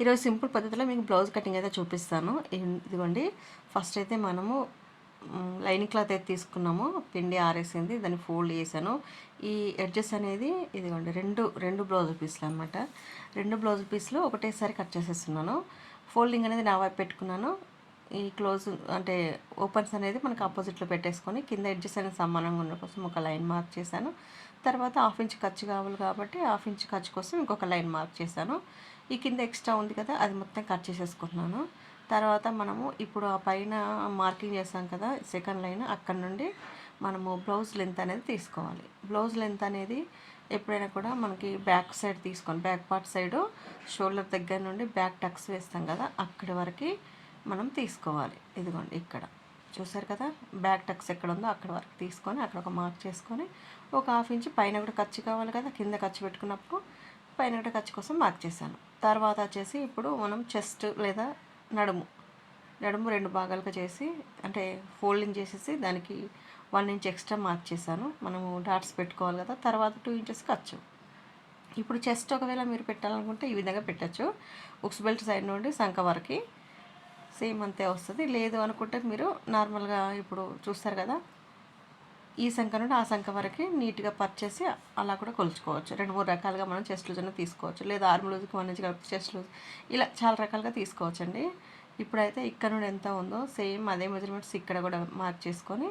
ఈరోజు సింపుల్ పద్ధతిలో మీకు బ్లౌజ్ కటింగ్ అయితే చూపిస్తాను. ఇదిగోండి, ఫస్ట్ అయితే మనము లైనింగ్ క్లాత్ అయితే తీసుకున్నాము, పిండి ఆరేసింది, దాన్ని ఫోల్డ్ చేశాను. ఈ ఎడ్జెస్ అనేది ఇదిగోండి రెండు బ్లౌజ్ పీస్లు అనమాట. రెండు బ్లౌజ్ పీస్లు ఒకటేసారి కట్ చేసేస్తున్నాను. ఫోల్డింగ్ అనేది నా వైపు పెట్టుకున్నాను. ఈ క్లోజ్ అంటే ఓపెన్స్ అనేది మనకు ఆపోజిట్లో పెట్టేసుకొని కింద ఎడ్జెస్ అనేది సమానంగా ఉండడం కోసం ఒక లైన్ మార్క్ చేశాను. తర్వాత 1/2 ఇంచ్ ఖర్చు కావాలి కాబట్టి 1/2 ఇంచ్ ఖర్చు కోసం ఇంకొక లైన్ మార్క్ చేశాను. ఈ కింద ఎక్స్ట్రా ఉంది కదా, అది మొత్తం కట్ చేసేసుకుంటున్నాను. తర్వాత మనము ఇప్పుడు ఆ పైన మార్కింగ్ చేసాం కదా సెకండ్ లైన్, అక్కడ నుండి మనము బ్లౌజ్ లెంత్ అనేది తీసుకోవాలి. బ్లౌజ్ లెంత్ అనేది ఎప్పుడైనా కూడా మనకి బ్యాక్ సైడ్ తీసుకోండి, బ్యాక్ పార్ట్ సైడు షోల్డర్ దగ్గర నుండి బ్యాక్ టక్స్ వేస్తాం కదా, అక్కడి వరకు మనం తీసుకోవాలి. ఇదిగోండి ఇక్కడ చూసారు కదా, బ్యాక్ టక్స్ ఎక్కడ ఉందో అక్కడ వరకు తీసుకొని అక్కడ ఒక మార్క్ చేసుకొని ఒక 1/2 ఇంచ్ పైన కూడా ఖర్చు కావాలి కదా, కింద ఖర్చు పెట్టుకున్నప్పుడు పైన కూడా ఖర్చు కోసం మార్క్ చేశాను. తర్వాత వచ్చేసి ఇప్పుడు మనం చెస్ట్ లేదా నడుము రెండు భాగాలుగా చేసి అంటే ఫోల్డింగ్ చేసేసి దానికి 1 ఇంచ్ ఎక్స్ట్రా మార్క్ చేశాను. మనము డాట్స్ పెట్టుకోవాలి కదా, తర్వాత 2 ఇంచెస్ ఖర్చు. ఇప్పుడు చెస్ట్ ఒకవేళ మీరు పెట్టాలనుకుంటే ఈ విధంగా పెట్టచ్చు. ఉక్స్ బెల్ట్ సైడ్ నుండి సంక వరకు సేమ్ అంతే వస్తుంది. లేదు అనుకుంటే మీరు నార్మల్గా ఇప్పుడు చూస్తారు కదా, ఈ సంఖ నుండి ఆ సంఖ వరకు నీట్గా పర్చేసి అలా కూడా కొలుచుకోవచ్చు. 2-3 రకాలుగా మనం చెస్ట్ లూజ్ అనేది తీసుకోవచ్చు. లేదా ఆర్మ్ లూజ్కి 1 ఇంచ్ కలిపి చెస్ట్ లూజ్, ఇలా చాలా రకాలుగా తీసుకోవచ్చండి. ఇప్పుడైతే ఇక్కడ నుండి ఎంత ఉందో సేమ్ అదే మెజర్మెంట్స్ ఇక్కడ కూడా మార్క్ చేసుకొని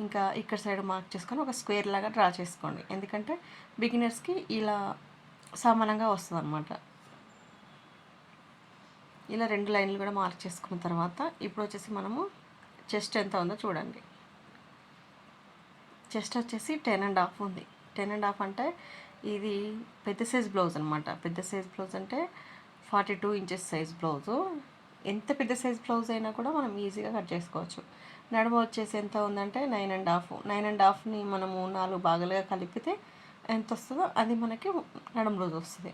ఇంకా ఇక్కడ సైడ్ మార్క్ చేసుకొని ఒక స్క్వేర్ లాగా డ్రా చేసుకోండి. ఎందుకంటే బిగినర్స్కి ఇలా సమానంగా వస్తుంది అనమాట. ఇలా 2 లైన్లు కూడా మార్క్ చేసుకున్న తర్వాత ఇప్పుడు వచ్చేసి మనము చెస్ట్ ఎంత ఉందో చూడండి. చెస్ట్ వచ్చేసి 10.5 ఉంది. 10.5 అంటే ఇది పెద్ద సైజ్ బ్లౌజ్ అనమాట. పెద్ద సైజ్ బ్లౌజ్ అంటే 42 ఇంచెస్ సైజ్ బ్లౌజు. ఎంత పెద్ద సైజ్ బ్లౌజ్ అయినా కూడా మనం ఈజీగా కట్ చేసుకోవచ్చు. నడుము వచ్చేసి ఎంత ఉందంటే 9.5. 9.5ని మనము 4 భాగాలుగా కలిపితే ఎంత వస్తుందో అది మనకి నడుము బ్లౌజ్ వస్తుంది.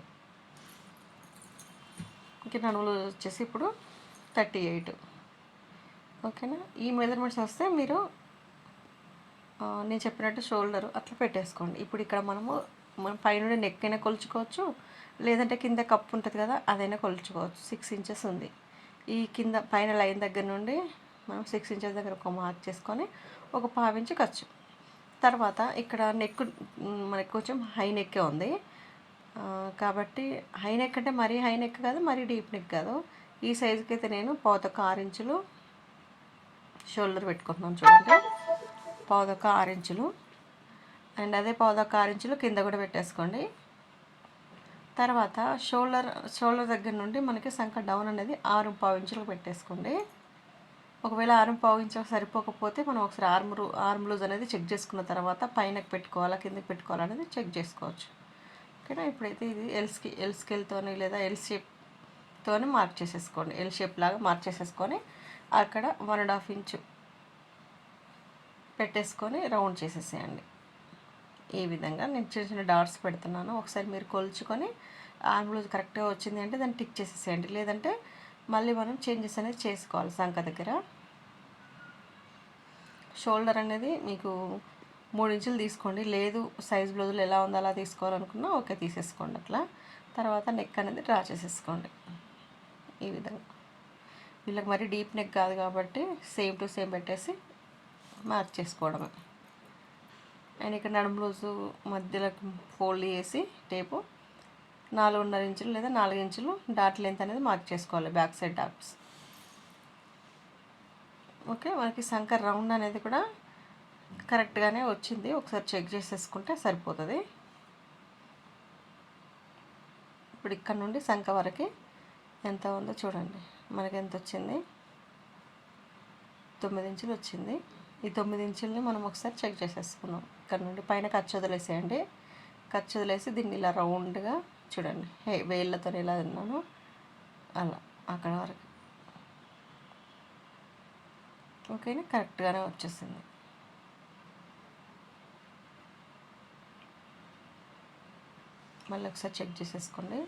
ఇంకా నడుము బ్లౌజ్ వచ్చేసి ఇప్పుడు 38. ఓకేనా, ఈ మెజర్మెంట్స్ వస్తే మీరు నేను చెప్పినట్టు షోల్డర్ అట్లా పెట్టేసుకోండి. ఇప్పుడు ఇక్కడ మనం పైన నెక్ అయినా కొలుచుకోవచ్చు, లేదంటే కింద కప్పు ఉంటుంది కదా అదైనా కొలుచుకోవచ్చు. 6 ఇంచెస్ ఉంది. ఈ కింద పైన లైన్ దగ్గర నుండి మనం 6 ఇంచెస్ దగ్గర ఒక మార్క్ చేసుకొని ఒక 1/2 ఇంచ్ ఖర్చు. తర్వాత ఇక్కడ నెక్ మనకి కొంచెం హై నెక్కే ఉంది కాబట్టి హై నెక్ అంటే మరీ హై నెక్ కాదు, మరీ డీప్ నెక్ కాదు. ఈ సైజుకి అయితే నేను 1/4 ఇంచులు షోల్డర్ పెట్టుకుంటున్నాను. చూడండి, 1/4 ఇంచులు అండ్ అదే 1/4 ఇంచులు కింద కూడా పెట్టేసుకోండి. తర్వాత షోల్డర్ దగ్గర నుండి మనకి సంఖ డౌన్ అనేది 6.5 ఇంచులకు పెట్టేసుకోండి. ఒకవేళ 6.5 ఇంచులకు సరిపోకపోతే మనం ఒకసారి ఆర్మ్ లూజ్ అనేది చెక్ చేసుకున్న తర్వాత పైనకి పెట్టుకోవాలా కిందకి పెట్టుకోవాలా అనేది చెక్ చేసుకోవచ్చు. ఓకేనా, ఇప్పుడైతే ఇది ఎల్ స్కేల్తోని లేదా ఎల్ షేప్తోని మార్క్ చేసేసుకోండి. ఎల్ షేప్ లాగా మార్క్ చేసేసుకొని అక్కడ 1.5 ఇంచు పెట్టేసుకొని రౌండ్ చేసేసేయండి. ఈ విధంగా నేను చిన్న చిన్న డాట్స్ పెడుతున్నాను. ఒకసారి మీరు కొలుచుకొని ఆర్మ్ లూజ్ కరెక్ట్గా వచ్చింది అంటే దాన్ని టిక్ చేసేసేయండి. లేదంటే మళ్ళీ మనం చేంజెస్ అనేది చేసుకోవాలి. సంఖ దగ్గర షోల్డర్ అనేది మీకు 3 ఇంచులు తీసుకోండి. లేదు సైజ్ బ్లౌజులు ఎలా ఉందో అలా తీసుకోవాలనుకున్నా ఓకే తీసేసుకోండి అట్లా. తర్వాత నెక్ అనేది డ్రా చేసేసుకోండి ఈ విధంగా. వీళ్ళకి మరి డీప్ నెక్ కాదు కాబట్టి సేమ్ టు సేమ్ పెట్టేసి మార్క్ చేసుకోవడమే. అండ్ ఇక్కడ నడుము రోజు మధ్యలో ఫోల్డ్ చేసి టేపు 4.5 ఇంచులు లేదా 4 ఇంచులు డాట్ లెంత్ అనేది మార్క్ చేసుకోవాలి, బ్యాక్ సైడ్ డాట్స్. ఓకే, మనకి సంఖ రౌండ్ అనేది కూడా కరెక్ట్గానే వచ్చింది. ఒకసారి చెక్ చేసేసుకుంటే సరిపోతుంది. ఇప్పుడు ఇక్కడ నుండి సంఖ వరకు ఎంత ఉందో చూడండి. మనకి ఎంత వచ్చింది, 9 ఇంచులు వచ్చింది. ఈ 9 ఇంచుల్ని మనం ఒకసారి చెక్ చేసేసుకున్నాం. ఇక్కడ నుండి పైన ఖర్చు వదిలేసేయండి. ఖర్చు వదిలేసి దీన్ని ఇలా రౌండ్గా చూడండి, వేళ్ళతో ఎలా తిన్నాను అలా అక్కడ వరకు. ఓకేనా, కరెక్ట్గానే వచ్చేసింది. మళ్ళీ ఒకసారి చెక్ చేసేసుకోండి.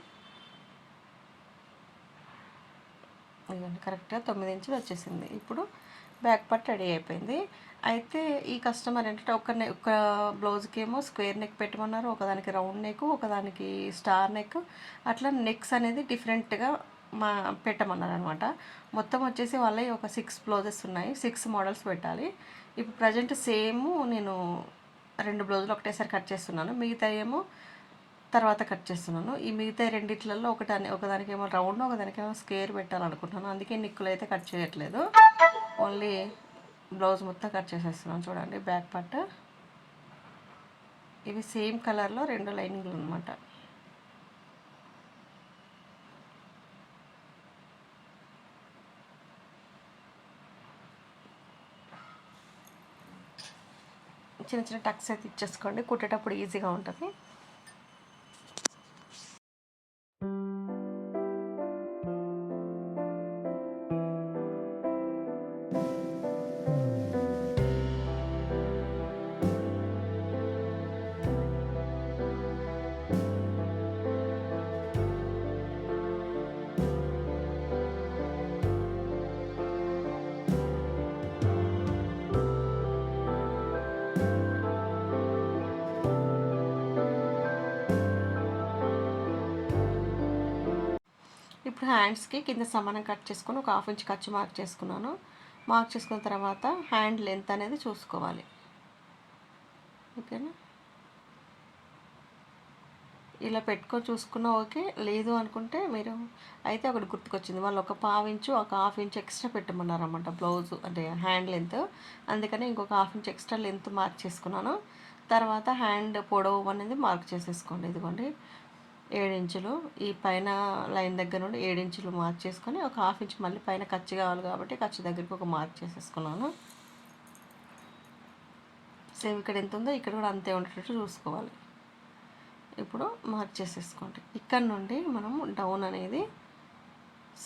ఇదండి కరెక్ట్గా 9 ఇంచులు వచ్చేసింది. ఇప్పుడు బ్యాక్ పార్ట్ రెడీ అయిపోయింది. అయితే ఈ కస్టమర్ ఏంటంటే ఒక బ్లౌజ్కి ఏమో స్క్వేర్ నెక్ పెట్టమన్నారు, ఒకదానికి రౌండ్ నెక్, ఒకదానికి స్టార్ నెక్, అట్లా నెక్స్ అనేది డిఫరెంట్గా మా పెట్టమన్నారనమాట. మొత్తం వచ్చేసి వాళ్ళవి ఒక 6 బ్లౌజెస్ ఉన్నాయి. 6 మోడల్స్ పెట్టాలి. ఇప్పుడు ప్రజెంట్ సేమ్ నేను 2 బ్లౌజులు ఒకటేసారి కట్ చేస్తున్నాను. మిగతా ఏమో తర్వాత కట్ చేస్తున్నాను. ఈ మిగతా రెండిట్లలో ఒకదానికేమో రౌండ్, ఒకదానికేమో స్క్వేర్ పెట్టాలనుకుంటున్నాను. అందుకే నిక్కులు అయితే కట్ చేయట్లేదు. ఓన్లీ బ్లౌజ్ మొత్తం కట్ చేసేస్తున్నాను. చూడండి బ్యాక్ పార్ట్. ఇవి సేమ్ కలర్లో 2 లైనింగ్లు అనమాట. చిన్న చిన్న టక్స్ అయితే ఇచ్చేసుకోండి, కుట్టేటప్పుడు ఈజీగా ఉంటుంది. ఇప్పుడు హ్యాండ్స్కి కింద సమానం కట్ చేసుకొని ఒక 1/2 ఇంచ్ ఖర్చు మార్క్ చేసుకున్నాను. మార్క్ చేసుకున్న తర్వాత హ్యాండ్ లెంత్ అనేది చూసుకోవాలి. ఓకేనా, ఇలా పెట్టుకొని చూసుకున్నా ఓకే. లేదు అనుకుంటే మీరు అయితే ఒకటి గుర్తుకొచ్చింది, వాళ్ళు ఒక 1/2 ఇంచు ఒక 1/2 ఇంచ్ ఎక్స్ట్రా పెట్టమన్నారన్నమాట బ్లౌజ్ అంటే హ్యాండ్ లెంత్. అందుకని ఇంకొక 1/2 ఇంచ్ ఎక్స్ట్రా లెంత్ మార్క్ చేసుకున్నాను. తర్వాత హ్యాండ్ పొడవు అనేది మార్క్ చేసేసుకోండి. ఇదిగోండి 7 ఇంచులు, ఈ పైన లైన్ దగ్గర నుండి 7 ఇంచులు మార్క్ చేసుకొని ఒక 1/2 ఇంచ్ మళ్ళీ పైన ఖర్చు కావాలి కాబట్టి ఖర్చు దగ్గరికి ఒక మార్క్ చేసేసుకున్నాను. సేమ్ ఇక్కడ ఎంత ఉందో ఇక్కడ కూడా అంతే ఉండేటట్టు చూసుకోవాలి. ఇప్పుడు మార్క్ చేసేసుకోండి. ఇక్కడ నుండి మనం డౌన్ అనేది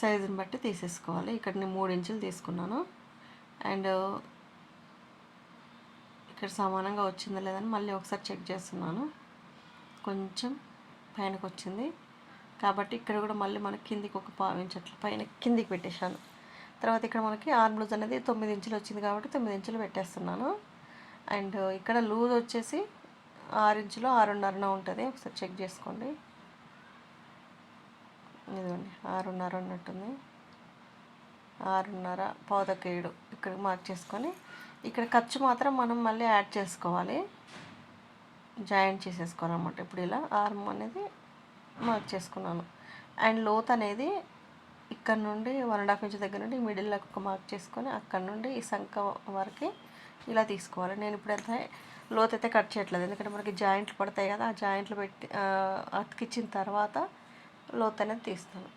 సైజుని బట్టి తీసేసుకోవాలి. ఇక్కడ నేను 3 ఇంచులు తీసుకున్నాను. అండ్ ఇక్కడ సమానంగా వచ్చిందా లేదని మళ్ళీ ఒకసారి చెక్ చేస్తున్నాను. కొంచెం పైనకు వచ్చింది కాబట్టి ఇక్కడ కూడా మళ్ళీ మనకి కిందికి ఒక 1/2 ఇంచ్ అట్లా పైన కిందికి పెట్టేశాను. తర్వాత ఇక్కడ మనకి ఆర్మ్ లూజ్ అనేది 9 ఇంచులు వచ్చింది కాబట్టి 9 ఇంచులు పెట్టేస్తున్నాను. అండ్ ఇక్కడ లూజ్ వచ్చేసి 6 ఇంచులు 6.5 ఉంటుంది. ఒకసారి చెక్ చేసుకోండి. ఇదిగోండి 6.5 ఉన్నట్టుంది. 6.5 పావుతక్కువ 7 ఇక్కడ మార్క్ చేసుకొని ఇక్కడ ఖర్చు మాత్రం మనం మళ్ళీ యాడ్ చేసుకోవాలి, జాయింట్ చేసేసుకోవాలన్నమాట. ఇప్పుడు ఇలా ఆర్మ్ అనేది మార్క్ చేసుకున్నాను. అండ్ లోత్ అనేది ఇక్కడ నుండి 1.5 ఇంచ్ దగ్గర నుండి మిడిల్లో ఒక మార్క్ చేసుకొని అక్కడ నుండి ఈ సంఖ వరకు ఇలా తీసుకోవాలి. నేను ఇప్పుడు అయితే లోత్ అయితే కట్ చేయట్లేదు, ఎందుకంటే మనకి జాయింట్లు పడతాయి కదా, ఆ జాయింట్లు పెట్టి అతికిచ్చిన తర్వాత లోత్ అనేది తీస్తాను.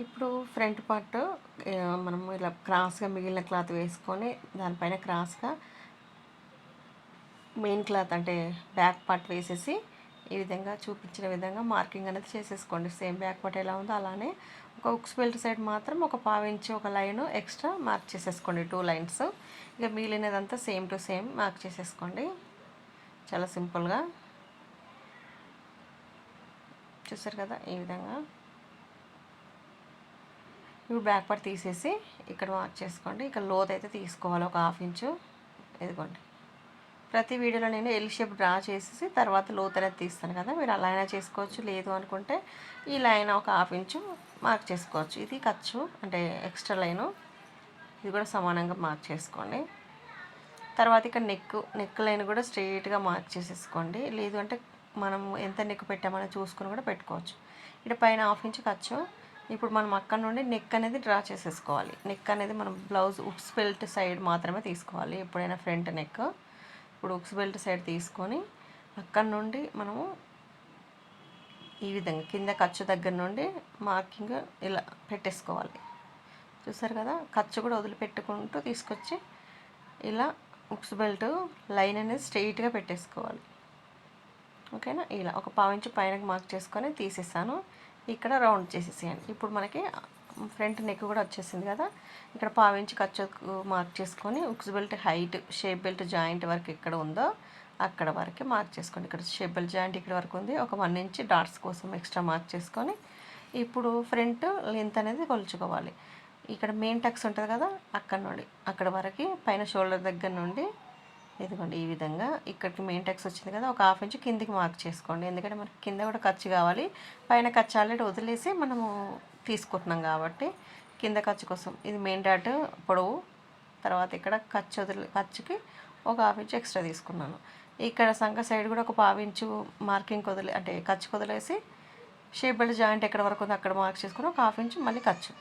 ఇప్పుడు ఫ్రంట్ పార్ట్ మనం ఇలా క్రాస్గా మిగిలిన క్లాత్ వేసుకొని దానిపైన క్రాస్గా మెయిన్ క్లాత్ అంటే బ్యాక్ పార్ట్ వేసేసి ఈ విధంగా చూపించిన విధంగా మార్కింగ్ అనేది చేసేసుకోండి. సేమ్ బ్యాక్ పార్ట్ ఎలా ఉందో అలానే ఒక ఉక్స్ బెల్ట్ సైడ్ మాత్రం ఒక 1/2 ఇంచ్ ఒక లైన్ ఎక్స్ట్రా మార్క్ చేసేసుకోండి, 2 లైన్స్. ఇక మిగిలినదంతా సేమ్ టు సేమ్ మార్క్ చేసేసుకోండి. చాలా సింపుల్గా చూసారు కదా ఈ విధంగా. ఇప్పుడు బ్యాక్ పార్ట్ తీసేసి ఇక్కడ మార్క్ చేసుకోండి. ఇక్కడ లోత్ అయితే తీసుకోవాలి ఒక 1/2 ఇంచు. ఇదిగోండి ప్రతి వీడియోలో నేను ఎల్ షేప్ డ్రా చేసేసి తర్వాత లోత్ అనేది తీస్తాను కదా, మీరు అలా అయినా చేసుకోవచ్చు. లేదు అనుకుంటే ఈ లైన్ ఒక 1/2 ఇంచు మార్క్ చేసుకోవచ్చు. ఇది ఖర్చు అంటే ఎక్స్ట్రా లైను, ఇది కూడా సమానంగా మార్క్ చేసుకోండి. తర్వాత ఇక్కడ నెక్ లైన్ కూడా స్ట్రెయిట్గా మార్క్ చేసేసుకోండి. లేదు అంటే మనం ఎంత నెక్ పెట్టామని చూసుకొని కూడా పెట్టుకోవచ్చు. ఇక్కడ పైన 1/2 ఇంచు ఖర్చు, ఇప్పుడు మనం అక్కడ నుండి నెక్ అనేది డ్రా చేసేసుకోవాలి. నెక్ అనేది మనం బ్లౌజ్ ఉక్స్ బెల్ట్ సైడ్ మాత్రమే తీసుకోవాలి ఎప్పుడైనా ఫ్రంట్ నెక్. ఇప్పుడు ఉక్స్ బెల్ట్ సైడ్ తీసుకొని అక్కడ నుండి మనము ఈ విధంగా కింద ఖర్చు దగ్గర నుండి మార్కింగ్ ఇలా పెట్టేసుకోవాలి. చూసారు కదా, ఖర్చు కూడా వదిలిపెట్టుకుంటూ తీసుకొచ్చి ఇలా ఉక్స్ బెల్ట్ లైన్ అనేది స్ట్రెయిట్గా పెట్టేసుకోవాలి. ఓకేనా, ఇలా ఒక పావించి పైనకి మార్క్ చేసుకొని తీసేసాను. ఇక్కడ రౌండ్ చేసేసేయండి. ఇప్పుడు మనకి ఫ్రంట్ నెక్ కూడా వచ్చేసింది కదా, ఇక్కడ పావించి ఖర్చు మార్క్ చేసుకొని ఉక్స్ belt height shape belt joint వరకు ఎక్కడ ఉందో అక్కడ వరకు మార్క్ చేసుకోండి. ఇక్కడ షేప్ బెల్ట్ జాయింట్ ఇక్కడ వరకు ఉంది, ఒక 1 ఇంచ్ డాట్స్ కోసం ఎక్స్ట్రా మార్క్ చేసుకొని ఇప్పుడు ఫ్రంట్ లెంత్ అనేది కొలుచుకోవాలి. ఇక్కడ మెయిన్ టక్స్ ఉంటుంది కదా, అక్కడ నుండి అక్కడ వరకు పైన షోల్డర్ దగ్గర నుండి ఇదిగోండి ఈ విధంగా ఇక్కడికి మెయిన్ టక్స్ వచ్చింది కదా, ఒక 1/2 ఇంచ్ కిందికి మార్క్ చేసుకోండి. ఎందుకంటే మనకి కింద కూడా ఖర్చు కావాలి, పైన ఖర్చు ఆల్రెడీ వదిలేసి మనము తీసుకుంటున్నాం కాబట్టి కింద ఖర్చు కోసం ఇది మెయిన్ డాట్ పొడవు. తర్వాత ఇక్కడ ఖర్చుకి ఒక 1/2 ఇంచ్ ఎక్స్ట్రా తీసుకున్నాను. ఇక్కడ సంఖ సైడ్ కూడా ఒక 1/2 ఇంచు మార్కింగ్ అంటే ఖర్చు వదిలేసి షేప్ బెల్ట్ జాయింట్ ఎక్కడ వరకు ఉందో అక్కడ మార్క్ చేసుకుని ఒక 1/2 ఇంచ్ మళ్ళీ ఖర్చు.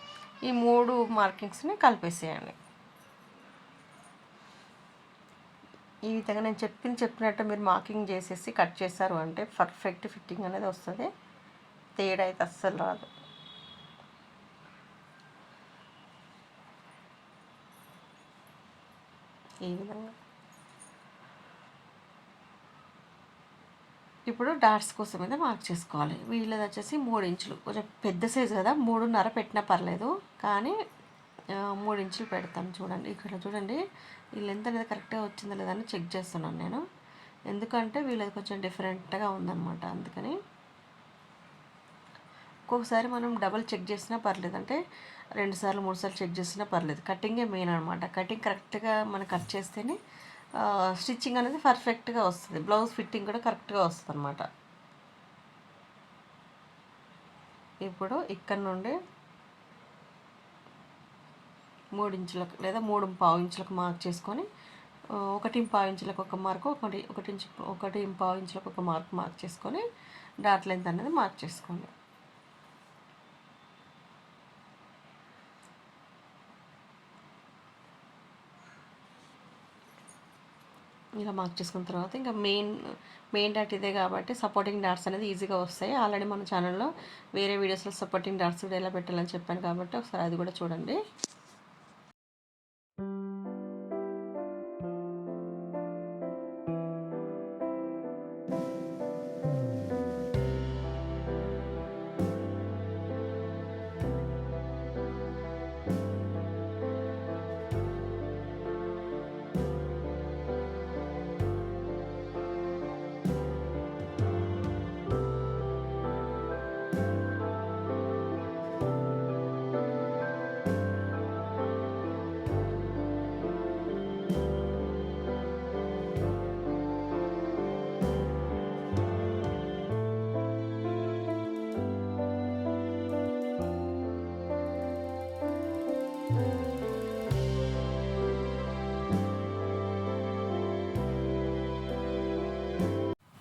ఈ 3 మార్కింగ్స్ని కలిపేసేయండి. ఈ విధంగా నేను చెప్పినట్టు మీరు మార్కింగ్ చేసేసి కట్ చేశారు అంటే పర్ఫెక్ట్ ఫిట్టింగ్ అనేది వస్తుంది, తేడా అయితే అస్సలు రాదు. ఈ విధంగా ఇప్పుడు డాట్స్ కోసం అయితే మార్క్ చేసుకోవాలి. వీళ్ళది వచ్చేసి 3 ఇంచులు, కొంచెం పెద్ద సైజు కదా, 3.5 పెట్టినా పర్లేదు, కానీ 3 ఇంచులు పెడతాను. చూడండి ఇక్కడ చూడండి, ఈ లెంత్ అనేది కరెక్ట్గా వచ్చిందా లేదా అని చెక్ చేస్తున్నాను నేను, ఎందుకంటే వీళ్ళది కొంచెం డిఫరెంట్గా ఉందన్నమాట. అందుకని ఒక్కొక్కసారి మనం డబల్ చెక్ చేసినా పర్లేదు, అంటే 2 సార్లు 3 సార్లు చెక్ చేసినా పర్లేదు. కటింగే మెయిన్ అనమాట. కటింగ్ కరెక్ట్గా మనం కట్ చేస్తేనే స్టిచ్చింగ్ అనేది పర్ఫెక్ట్గా వస్తుంది, బ్లౌజ్ ఫిట్టింగ్ కూడా కరెక్ట్గా వస్తుంది అనమాట. ఇప్పుడు ఇక్కడ నుండి 3 ఇంచులకు లేదా 3.25 ఇంచులకు మార్క్ చేసుకొని 1.25 ఇంచులకు ఒక మార్కు, 1.25 ఇంచులకు ఒక మార్క్ చేసుకొని డాట్ లెంత్ అనేది మార్క్ చేసుకోండి. ఇలా మార్క్ చేసుకున్న తర్వాత ఇంకా మెయిన్ డాట్ ఇదే కాబట్టి సపోర్టింగ్ డాట్స్ అనేది ఈజీగా వస్తాయి. ఆల్రెడీ మన ఛానల్లో వేరే వీడియోస్లో సపోర్టింగ్ డాట్స్ కూడా ఎలా పెట్టాలని చెప్పాను కాబట్టి ఒకసారి అది కూడా చూడండి.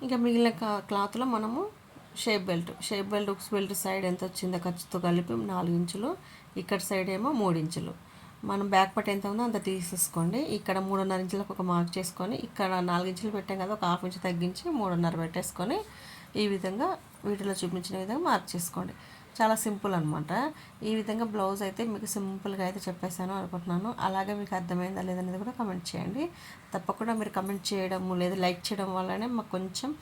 ఇంకా మిగిలిన క్లాత్లో మనము షేప్ బెల్ట్ ఉక్స్ బెల్ట్ సైడ్ ఎంత వచ్చిందో ఖర్చుతో కలిపి 4 ఇంచులు, ఇక్కడ సైడ్ ఏమో 3 ఇంచులు. మనం బ్యాక్ పట్ ఎంత ఉందో అంత తీసేసుకోండి. ఇక్కడ 3.5 ఇంచులకు ఒక మార్క్ చేసుకొని ఇక్కడ 4 ఇంచులు పెట్టాం కదా, ఒక 1/2 ఇంచు తగ్గించి 3.5 పెట్టేసుకొని ఈ విధంగా వీటిలో చూపించిన విధంగా మార్క్ చేసుకోండి. చాలా సింపుల్ అనమాట. ఈ విధంగా బ్లౌజ్ అయితే మీకు సింపుల్గా అయితే చెప్పేసాను అనుకుంటున్నాను. అలాగే మీకు అర్థమైందా లేదనేది కూడా కమెంట్ చేయండి. తప్పకుండా మీరు కమెంట్ చేయడం లేదా లైక్ చేయడం వల్లనే మాకు కొంచెం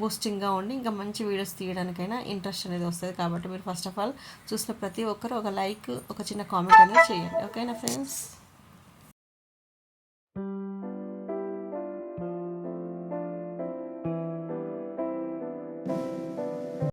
బూస్టింగ్గా ఉండి ఇంకా మంచి వీడియోస్ తీయడానికైనా ఇంట్రెస్ట్ అనేది వస్తుంది. కాబట్టి మీరు ఫస్ట్ ఆఫ్ ఆల్ చూసిన ప్రతి ఒక్కరు ఒక లైక్, ఒక చిన్న కామెంట్ అనేది చేయండి. ఓకేనా ఫ్రెండ్స్?